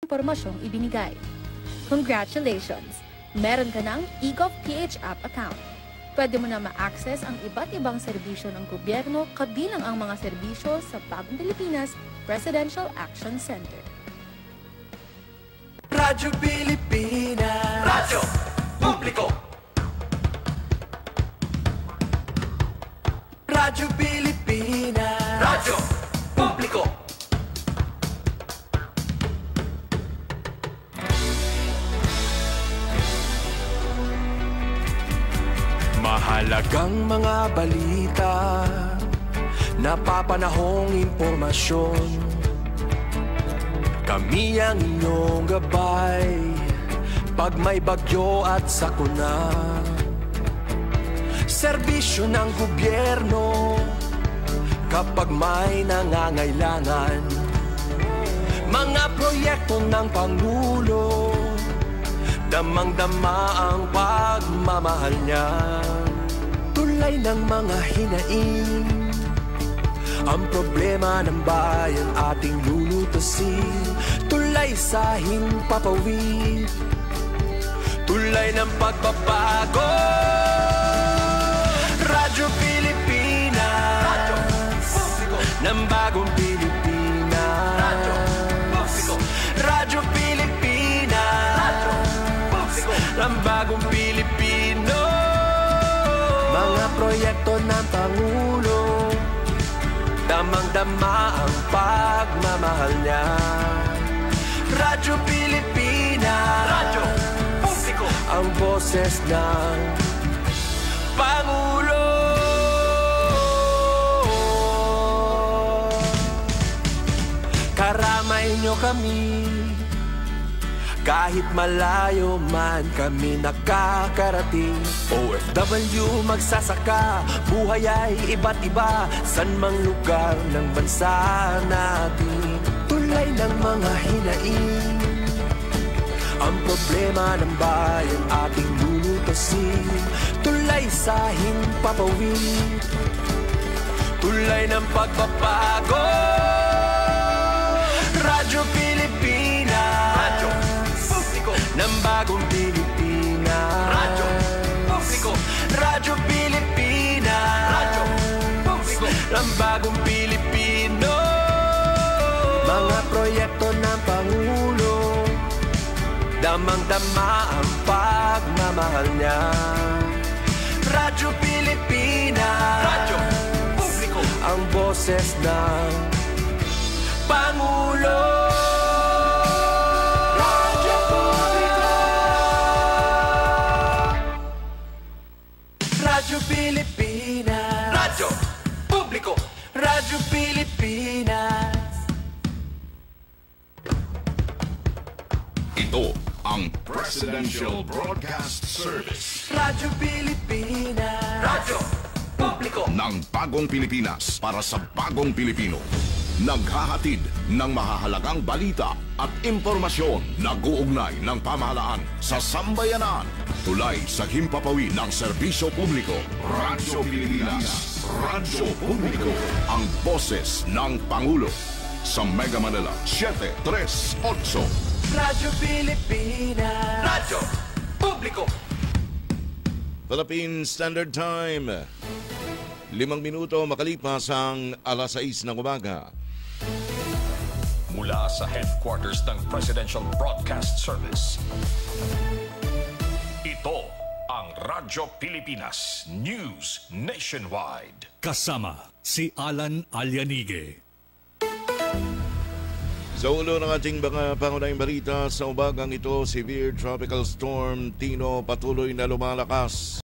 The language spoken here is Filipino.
impormasyong ibinigay. Congratulations! Meron ka ng eGovPH app account. Pwede mo na ma-access ang iba't ibang serbisyo ng gobyerno kabilang ang mga serbisyo sa Bagong Pilipinas Presidential Action Center. Radyo Pilipinas, Radyo Publiko. Radyo Pilipinas, Radyo Publiko. Mahalagang mga balita, napapanahong impormasyon. Kami ang inyong gabay pag may bagyo at sakuna. Serbisyo ng gobyerno kapag may nangangailangan. Mga proyekto ng Pangulo, damang-dama ang pagmamahal niya. Tulay ng mga hinaing, ang problema ng bayan ating lulutasin. Tulay sa himpapawid, tulay ng pagbabago. Radyo Pilipinas, Radyo Publiko ng Bagong Pilipinas. Radyo Publiko, Radyo Pilipinas, Radyo Publiko ng Bagong Pilipino. Mga proyekto ng Pangulo, damang-dama ang pagmamahal niya. Radyo Pilipinas, Radyo Publiko, ang boses ng Pangulo. Karamay niyo kami, kahit malayo man kami nakakarating. OFW magsasaka, buhay ay iba't iba, san mang lugar ng bansa natin. Tulay ng mga hinaing, ang problema ng bayan ating lulutasin. Tulay sa himpapawid, tulay ng pagbabago. Radyo Pilipinas, Radyo Publiko ng Bagong Pilipinas. Radyo Publiko, Radyo Pilipinas, Radyo Publiko ng Bagong Pilipino. Mga proyekto ng Pangulo, damang-dama ang pagmamahal niya. Radyo Pilipinas, Radyo Publiko, ang boses ng Pangulo. Radyo Publiko, Radyo Pilipinas, Radyo Publiko, Radyo Pilipinas. Ito ang Presidential Broadcast Service. Radyo Pilipinas, Radyo Publiko ng Bagong Pilipinas para sa Bagong Pilipino. Naghahatid ng mahahalagang balita at impormasyon na guugnay ng pamahalaan sa sambayanan. Tulay sa himpapawid ng serbisyo publiko. Radyo Pilipinas, Radyo Publiko, ang boses ng Pangulo. Sa Mega Manila, 738. Radyo Pilipinas, Radyo Publiko. Philippine Standard Time. 5 minuto makalipas ang alas 6 ng umaga. Mula sa headquarters ng Presidential Broadcast Service, ito ang Radyo Pilipinas News Nationwide. Kasama si Alan Alianige. Sa ulo ng ating mga pangunahing balita sa umagang ito, severe tropical storm Tino patuloy na lumalakas.